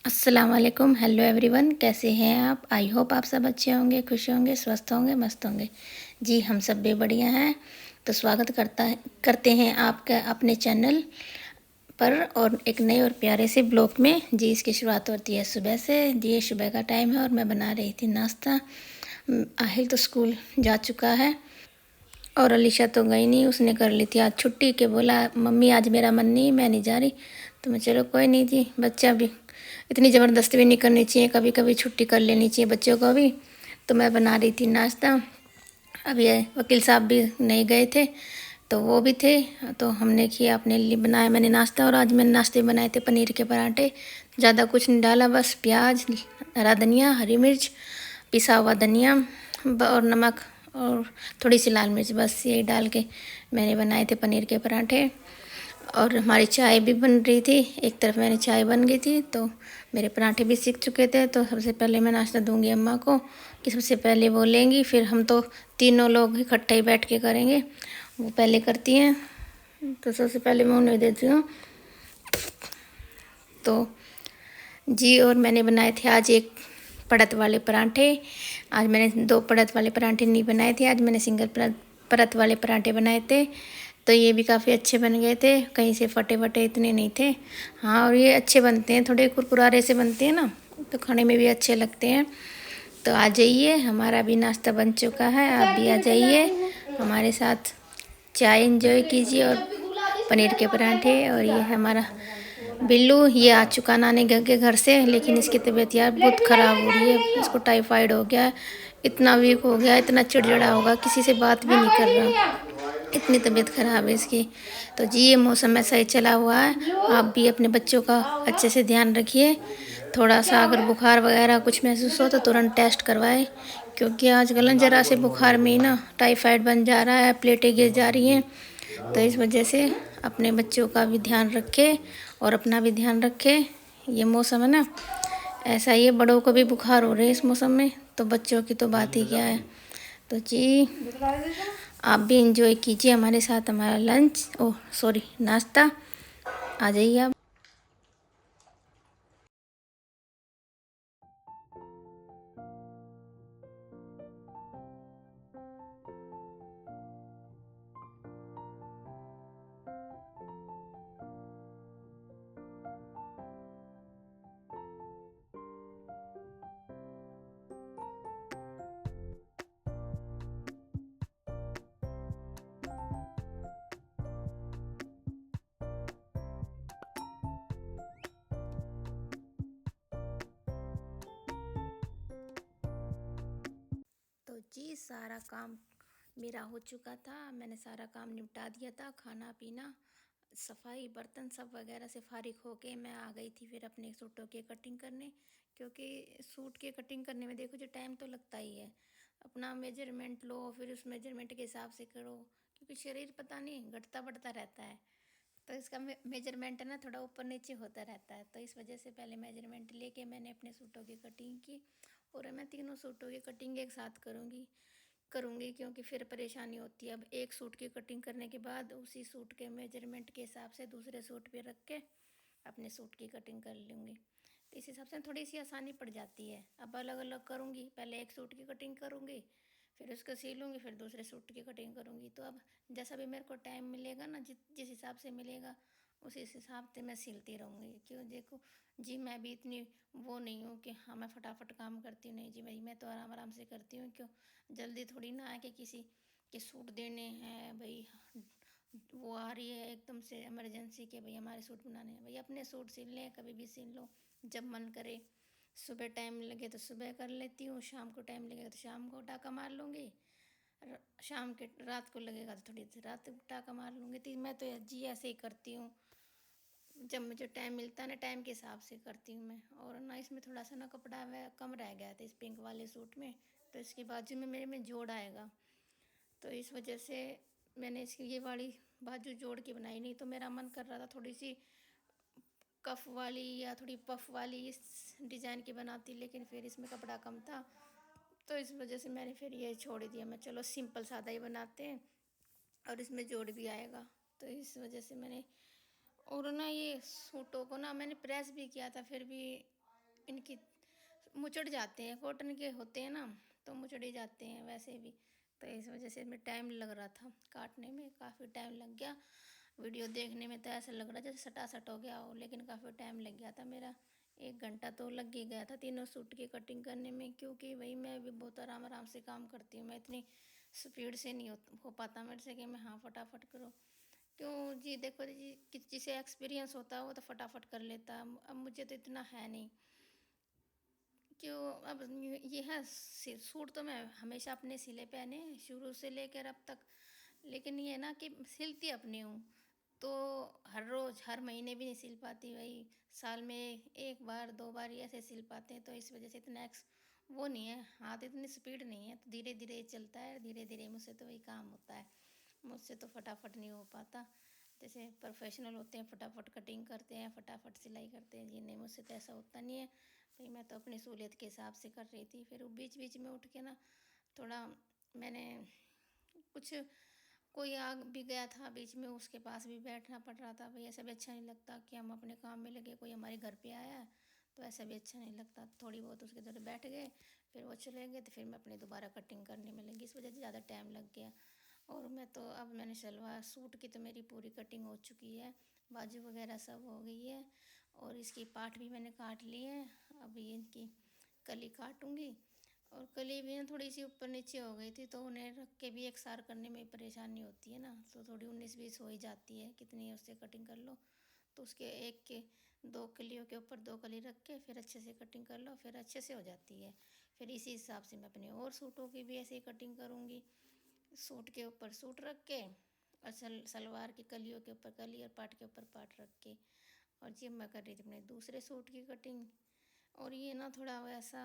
अस्सलाम वालेकुम। Hello everyone, कैसे हैं आप? आई होप आप सब अच्छे होंगे, खुश होंगे, स्वस्थ होंगे, मस्त होंगे। जी हम सब भी बढ़िया हैं। तो स्वागत करते हैं आपका अपने चैनल पर और एक नए और प्यारे से ब्लॉग में। जी इसकी शुरुआत होती है सुबह से। जी ये सुबह का टाइम है और मैं बना रही थी नाश्ता। आहिल तो स्कूल जा चुका है और अलीशा तो गई नहीं, उसने कर ली थी आज छुट्टी के। बोला मम्मी आज मेरा मन नहीं, मैं नहीं जा रही। तो मैं चलो कोई नहीं जी, बच्चा भी इतनी ज़बरदस्ती भी नहीं करनी चाहिए, कभी कभी छुट्टी कर लेनी चाहिए बच्चों को भी। तो मैं बना रही थी नाश्ता। अब ये वकील साहब भी नहीं गए थे तो वो भी थे, तो हमने किया अपने लिए बनाया मैंने नाश्ता। और आज मैंने नाश्ते बनाए थे पनीर के पराठे। ज़्यादा कुछ नहीं डाला, बस प्याज, हरा धनिया, हरी मिर्च, पिसा हुआ धनिया और नमक और थोड़ी सी लाल मिर्च, बस यही डाल के मैंने बनाए थे पनीर के पराठे। और हमारी चाय भी बन रही थी, एक तरफ मैंने चाय बन गई थी तो मेरे पराठे भी सीख चुके थे। तो सबसे पहले मैं नाश्ता दूंगी अम्मा को कि सबसे पहले वो लेंगी, फिर हम तो तीनों लोग इकट्ठे ही बैठ के करेंगे। वो पहले करती हैं तो सबसे पहले मैं उन्हें देती हूँ। तो जी और मैंने बनाए थे आज एक परत वाले पराठे। आज मैंने दो परत वाले पराठे नहीं बनाए थे, आज मैंने सिंगल परत वाले पराठे बनाए थे। तो ये भी काफ़ी अच्छे बन गए थे, कहीं से फटे फटे इतने नहीं थे। हाँ और ये अच्छे बनते हैं, थोड़े कुरकुरारे से बनते हैं ना, तो खाने में भी अच्छे लगते हैं। तो आ जाइए, हमारा भी नाश्ता बन चुका है, आप भी आ जाइए हमारे साथ, चाय एंजॉय कीजिए और पनीर के पराठे। और ये है हमारा बिल्लू, ये आ चुका नानी के घर से, लेकिन इसकी तबीयत यार बहुत ख़राब हो रही है। इसको टाइफाइड हो गया, इतना वीक हो गया, इतना चिड़चिड़ा होगा, किसी से बात भी नहीं कर रहा, इतनी तबीयत ख़राब है इसकी। तो जी ये मौसम ऐसा ही चला हुआ है, आप भी अपने बच्चों का अच्छे से ध्यान रखिए। थोड़ा सा अगर बुखार वगैरह कुछ महसूस हो तो तुरंत टेस्ट करवाएं, क्योंकि आजकल न ज़रा से बुखार में ही ना टाइफाइड बन जा रहा है, प्लेटें गिर जा रही हैं। तो इस वजह से अपने बच्चों का भी ध्यान रखें और अपना भी ध्यान रखें। ये मौसम है ना ऐसा ही है, बड़ों को भी बुखार हो रहे हैं इस मौसम में, तो बच्चों की तो बात ही क्या है। तो जी आप भी इंजॉय कीजिए हमारे साथ हमारा लंच, ओह सॉरी नाश्ता। आ जाइए आप। तो जी सारा काम मेरा हो चुका था, मैंने सारा काम निपटा दिया था, खाना पीना सफाई बर्तन सब वगैरह से फारिग होके मैं आ गई थी फिर अपने सूटों की कटिंग करने। क्योंकि सूट की कटिंग करने में देखो जो टाइम तो लगता ही है, अपना मेजरमेंट लो फिर उस मेजरमेंट के हिसाब से करो, क्योंकि शरीर पता नहीं घटता बढ़ता रहता है। तो इसका मेजरमेंट है ना थोड़ा ऊपर नीचे होता रहता है, तो इस वजह से पहले मेजरमेंट लेके मैंने अपने सूटों की कटिंग की। और मैं तीनों सूटों की कटिंग एक साथ करूँगी क्योंकि फिर परेशानी होती है। अब एक सूट की कटिंग करने के बाद उसी सूट के मेजरमेंट के हिसाब से दूसरे सूट पे रख के अपने सूट की कटिंग कर लूँगी। तो इस हिसाब से थोड़ी सी आसानी पड़ जाती है। अब अलग अलग करूँगी, पहले एक सूट की कटिंग करूँगी, फिर उसको सीलूँगी, फिर दूसरे सूट की कटिंग करूँगी। तो अब जैसा भी मेरे को टाइम मिलेगा ना, जिस हिसाब से मिलेगा उसी हिसाब से मैं सिलती रहूँगी। क्यों देखो जी मैं भी इतनी वो नहीं हूँ कि हाँ मैं फटाफट काम करती हूँ, नहीं जी भाई मैं तो आराम आराम से करती हूँ। क्यों जल्दी थोड़ी ना है कि किसी के सूट देने हैं भाई, वो आ रही है एकदम से इमरजेंसी के भाई हमारे सूट बनाने हैं, भाई अपने सूट सिल लें, कभी भी सिल लो जब मन करे। सुबह टाइम लगे तो सुबह कर लेती हूँ, शाम को टाइम लगेगा तो शाम को टाका मार लूँगी, शाम के रात को लगेगा तो थोड़ी देर रात को टाका मार लूँगी। तो मैं तो जी ऐसे ही करती हूँ, जब मुझे टाइम मिलता है ना टाइम के हिसाब से करती हूँ मैं। और ना इसमें थोड़ा सा ना कपड़ा वह कम रह गया था इस पिंक वाले सूट में, तो इसके बाजू में मेरे में जोड़ आएगा, तो इस वजह से मैंने इसकी ये वाली बाजू जोड़ के बनाई। नहीं तो मेरा मन कर रहा था थोड़ी सी कफ वाली या थोड़ी पफ वाली इस डिज़ाइन की बनाती, लेकिन फिर इसमें कपड़ा कम था, तो इस वजह से मैंने फिर ये छोड़ दिया। मैं चलो सिंपल सादा ही बनाते हैं और इसमें जोड़ भी आएगा, तो इस वजह से मैंने। और ना ये सूटों को ना मैंने प्रेस भी किया था, फिर भी इनकी मुचड़ जाते हैं, कॉटन के होते हैं ना, तो मुचड़ ही जाते हैं वैसे भी। तो इस वजह से मैं टाइम लग रहा था काटने में, काफ़ी टाइम लग गया। वीडियो देखने में तो ऐसा लग रहा जैसे सटासट हो गया हो, लेकिन काफ़ी टाइम लग गया था मेरा। 1 घंटा तो लग ही गया था तीनों सूट की कटिंग करने में, क्योंकि वही मैं भी बहुत आराम आराम से काम करती हूँ। मैं इतनी स्पीड से नहीं हो पाता मेरे से कि मैं हाँ फटाफट करूँ। क्यों जी, देखो जी, जिसे एक्सपीरियंस होता है वो तो फटाफट कर लेता है, अब मुझे तो इतना है नहीं। क्यों, अब ये है सूट तो मैं हमेशा अपने सिले पहने हैं, शुरू से लेकर अब तक। लेकिन ये ना कि सिलती अपनी हूँ, तो हर रोज़ हर महीने भी नहीं सिल पाती, वही साल में 1 बार 2 बार ही ऐसे सिल पाते हैं। तो इस वजह से इतना वो नहीं है, हाथ इतनी स्पीड नहीं है, तो धीरे धीरे चलता है, धीरे धीरे मुझसे तो वही काम होता है। मुझसे तो फटाफट नहीं हो पाता। जैसे प्रोफेशनल होते हैं फटाफट कटिंग करते हैं, फटाफट सिलाई करते हैं, जी नहीं, मुझसे तो ऐसा होता नहीं है भाई। मैं तो अपनी सहूलियत के हिसाब से कर रही थी। फिर वो बीच बीच में उठ के ना थोड़ा मैंने कुछ, कोई आ भी गया था बीच में, उसके पास भी बैठना पड़ रहा था भाई। ऐसा भी अच्छा नहीं लगता कि हम अपने काम में लगे, कोई हमारे घर पे आया है तो ऐसा भी अच्छा नहीं लगता। थोड़ी बहुत उसके थोड़े बैठ गए, फिर वो चले गए, तो फिर मैं अपने दोबारा कटिंग करने में लगी, इस वजह से ज़्यादा टाइम लग गया। और मैं तो अब मैंने सलवार सूट की तो मेरी पूरी कटिंग हो चुकी है, बाजू वगैरह सब हो गई है, और इसकी पार्ट भी मैंने काट ली है। अभी इनकी कली काटूंगी, और कली भी ना थोड़ी सी ऊपर नीचे हो गई थी, तो उन्हें रख के भी एक सार करने में परेशानी होती है ना, तो थोड़ी 19-20 हो ही जाती है, कितनी उससे कटिंग कर लो। तो उसके एक के 2 कलियों के ऊपर 2 कली रख के फिर अच्छे से कटिंग कर लो, फिर अच्छे से हो जाती है। फिर इसी हिसाब से मैं अपने और सूटों की भी ऐसे ही कटिंग करूँगी। सूट के ऊपर सूट रख के, और सलवार की कलियों के ऊपर कली और पाट के ऊपर पाट रख के। और जी मैं कर रही थी अपने दूसरे सूट की कटिंग। और ये ना थोड़ा वैसा,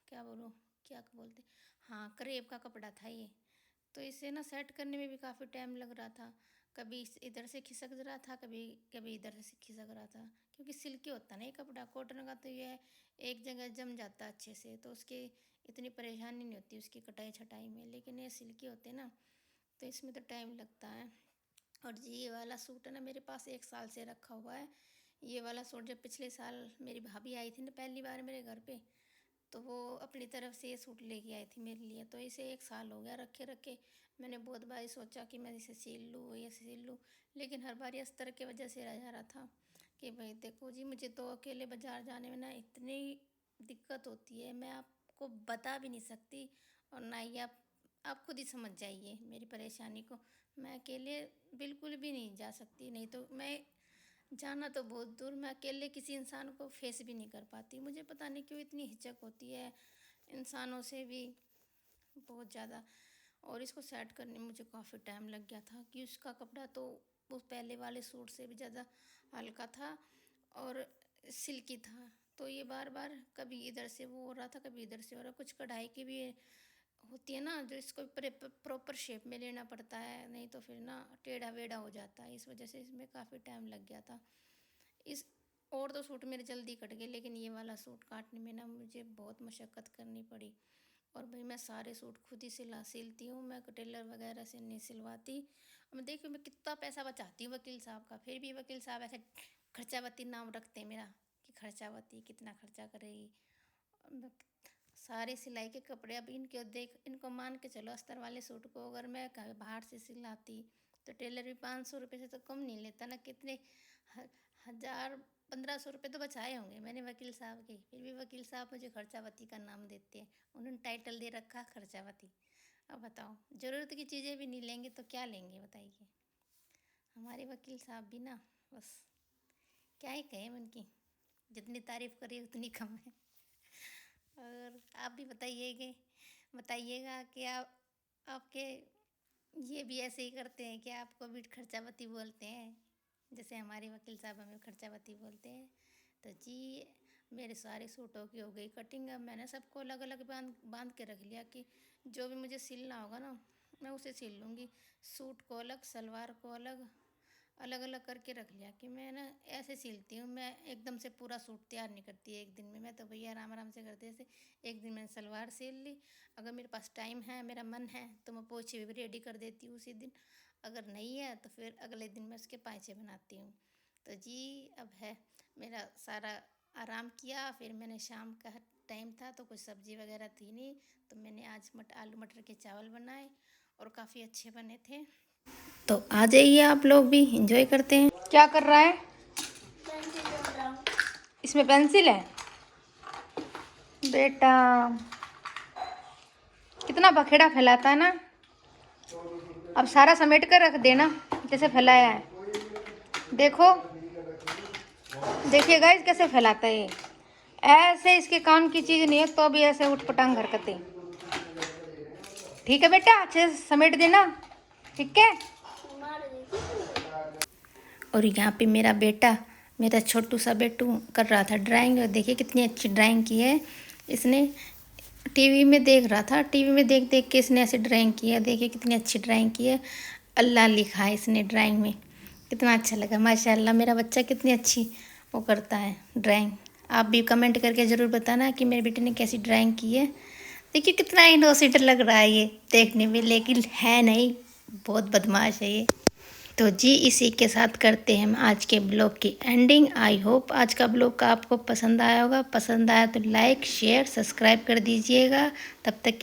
क्या बोलूँ, क्या बोलते, हाँ करेब का कपड़ा था ये, तो इसे ना सेट करने में भी काफ़ी टाइम लग रहा था। कभी इधर से खिसक रहा था, कभी कभी इधर से खिसक रहा था, क्योंकि सिल्की होता ना ये कपड़ा। कॉटन का तो ये है एक जगह जम जाता अच्छे से, तो उसकी इतनी परेशानी नहीं होती उसकी कटाई छटाई में। लेकिन ये सिल्की होते ना, तो इसमें तो टाइम लगता है। और जी ये वाला सूट है ना, मेरे पास 1 साल से रखा हुआ है। ये वाला सूट जब पिछले साल मेरी भाभी आई थी ना पहली बार मेरे घर पे, तो वो अपनी तरफ से ये सूट लेके आई थी मेरे लिए, तो इसे 1 साल हो गया रखे रखे। मैंने बहुत बार सोचा कि मैं इसे सिल लूँ, ये सिल लूँ, लेकिन हर बार अस्तर की वजह से रह जा रहा था कि भाई देखो जी, मुझे तो अकेले बाज़ार जाने में ना इतनी दिक्कत होती है, मैं आपको बता भी नहीं सकती। और ना ही आप खुद ही समझ जाइए मेरी परेशानी को। मैं अकेले बिल्कुल भी नहीं जा सकती, नहीं तो मैं जाना तो बहुत दूर, मैं अकेले किसी इंसान को फेस भी नहीं कर पाती। मुझे पता नहीं क्यों इतनी हिचक होती है इंसानों से भी, बहुत ज़्यादा। और इसको सेट करने में मुझे काफ़ी टाइम लग गया था, कि उसका कपड़ा तो उस पहले वाले सूट से भी ज़्यादा हल्का था और सिल्की था। तो ये बार बार कभी इधर से वो हो रहा था, कभी इधर से हो रहा। कुछ कढ़ाई की भी होती है ना, जो इसको प्रॉपर शेप में लेना पड़ता है, नहीं तो फिर ना टेढ़ा वेढ़ा हो जाता है। इस वजह से इसमें काफ़ी टाइम लग गया था। इस और तो सूट मेरे जल्दी कट गए, लेकिन ये वाला सूट काटने में ना मुझे बहुत मशक्क़त करनी पड़ी। और भाई मैं सारे सूट खुद ही सिलती हूँ, मैं टेलर वगैरह से नहीं सिलवाती। मैं देखिए मैं कितना पैसा बचाती हूँ वकील साहब का, फिर भी वकील साहब ऐसे खर्चावती नाम रखते हैं मेरा, कि खर्चावती कितना खर्चा करेगी। सारे सिलाई के कपड़े अब इनके देख, इनको मान के चलो अस्तर वाले सूट को अगर मैं बाहर से सिलाती, तो टेलर भी 500 रुपये से तो कम नहीं लेता ना। कितने 1000-1500 रुपये तो बचाए होंगे मैंने वकील साहब के, फिर भी वकील साहब मुझे खर्चावती का नाम देते हैं। उन्होंने टाइटल दे रखा खर्चावती। अब बताओ, ज़रूरत की चीज़ें भी नहीं लेंगे तो क्या लेंगे बताइए। हमारे वकील साहब भी ना, बस क्या ही कहें उनकी, जितनी तारीफ़ करिए उतनी कम है। और आप भी बताइएगा कि आपके ये भी ऐसे ही करते हैं कि आपको भी खर्चावती बोलते हैं, जैसे हमारे वकील साहब हमें खर्चावती बोलते हैं। तो जी मेरे सारे सूटों की हो गई कटिंग। अब मैंने सबको अलग अलग बांध बांध के रख लिया कि जो भी मुझे सिलना होगा ना मैं उसे सिल लूँगी। सूट को अलग, सलवार को अलग, अलग अलग करके रख लिया कि मैं ना ऐसे सिलती हूँ। मैं एकदम से पूरा सूट तैयार नहीं करती एक दिन में, मैं तो भैया आराम आराम से करती। जैसे एक दिन मैंने सलवार सिल ली, अगर मेरे पास टाइम है, मेरा मन है, तो मैं पोंछे भी रेडी कर देती हूँ उसी दिन। अगर नहीं है तो फिर अगले दिन मैं उसके पाँचे बनाती हूँ। तो जी अब है मेरा सारा आराम किया। फिर मैंने शाम का टाइम था तो कुछ सब्ज़ी वगैरह थी नहीं, तो मैंने आज आलू मटर के चावल बनाए और काफ़ी अच्छे बने थे। तो आ जाइए आप लोग भी एंजॉय करते हैं। क्या कर रहा है? इसमें पेंसिल है बेटा। कितना बखेड़ा फैलाता है ना। अब सारा समेट कर रख देना जैसे फैलाया है। देखो, देखिए गाइस कैसे फैलाता है ये। ऐसे इसके काम की चीज़ नहीं है तो भी ऐसे उठपटांग हरकतें। ठीक है बेटा, अच्छे से समेट देना, ठीक है। और यहाँ पे मेरा बेटा, मेरा छोटू सा बेटू कर रहा था ड्राइंग। और देखिए कितनी अच्छी ड्राइंग की है इसने। टीवी में देख रहा था, टीवी में देख देख के इसने ऐसे ड्राइंग की है। देखिए कितनी अच्छी ड्राइंग की है। अल्लाह लिखा है इसने ड्राइंग में। कितना अच्छा लगा, माशाल्लाह। मेरा बच्चा कितनी अच्छी वो करता है ड्राइंग। आप भी कमेंट करके ज़रूर बताना कि मेरे बेटे ने कैसी ड्राइंग की है। देखिए कितना इनोसेंट लग रहा है ये देखने में, लेकिन है नहीं, बहुत बदमाश है ये। तो जी इसी के साथ करते हैं हम आज के ब्लॉग की एंडिंग। आई होप आज का ब्लॉग का आपको पसंद आया होगा। पसंद आया तो लाइक शेयर सब्सक्राइब कर दीजिएगा। तब तक